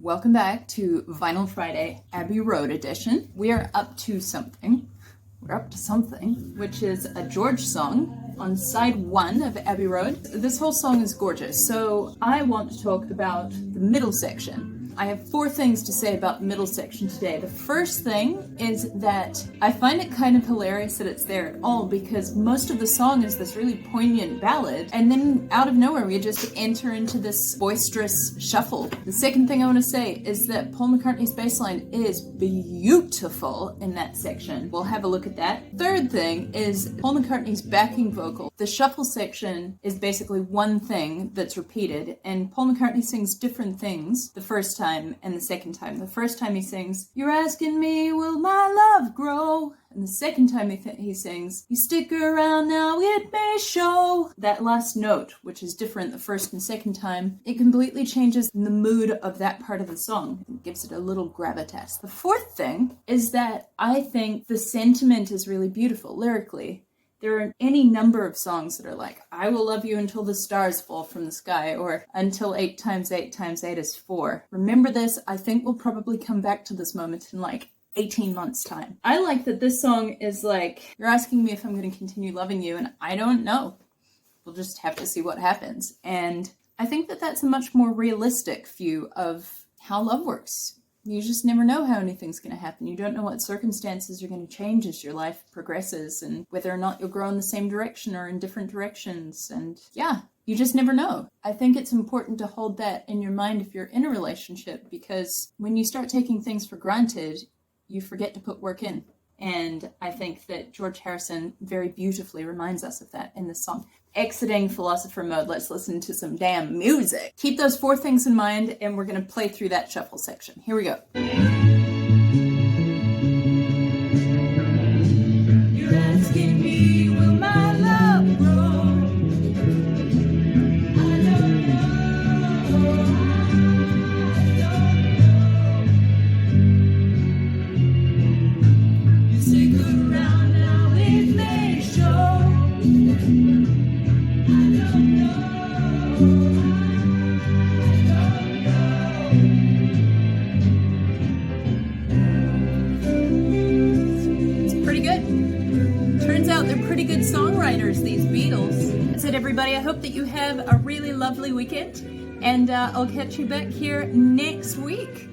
Welcome back to Vinyl Friday, Abbey Road edition. We are up to something. Which is a George song on side 1 of Abbey Road. This whole song is gorgeous, so I want to talk about the middle section. I have 4 things to say about the middle section today. The first thing is that I find it kind of hilarious that it's there at all, because most of the song is this really poignant ballad, and then out of nowhere we just enter into this boisterous shuffle. The second thing I want to say is that Paul McCartney's bass line is beautiful in that section. We'll have a look at that. Third thing is Paul McCartney's backing vocal. The shuffle section is basically one thing that's repeated, and Paul McCartney sings different things the first time and the second time. The first time he sings, "You're asking me, will my love grow?" And the second time he sings, "You stick around now, it may show." That last note, which is different the first and second time, it completely changes the mood of that part of the song. It gives it a little gravitas. The fourth thing is that I think the sentiment is really beautiful lyrically. There are any number of songs that are like, "I will love you until the stars fall from the sky," or "Until 8 times 8 times 8 is 4. Remember this, I think we'll probably come back to this moment in like 18 months' time. I like that this song is like, "You're asking me if I'm going to continue loving you, and I don't know. We'll just have to see what happens." And I think that that's a much more realistic view of how love works. You just never know how anything's going to happen. You don't know what circumstances are going to change as your life progresses, and whether or not you'll grow in the same direction or in different directions. And yeah, you just never know. I think it's important to hold that in your mind if you're in a relationship, because when you start taking things for granted, you forget to put work in. And I think that George Harrison very beautifully reminds us of that in this song. Exiting philosopher mode, let's listen to some damn music. Keep those 4 things in mind, and we're going to play through that shuffle section. Here we go. You're asking me, will my love grow? I don't know. You stick around now, it may show. Pretty good songwriters, these Beatles. That's it, everybody. I hope that you have a really lovely weekend, and I'll catch you back here next week.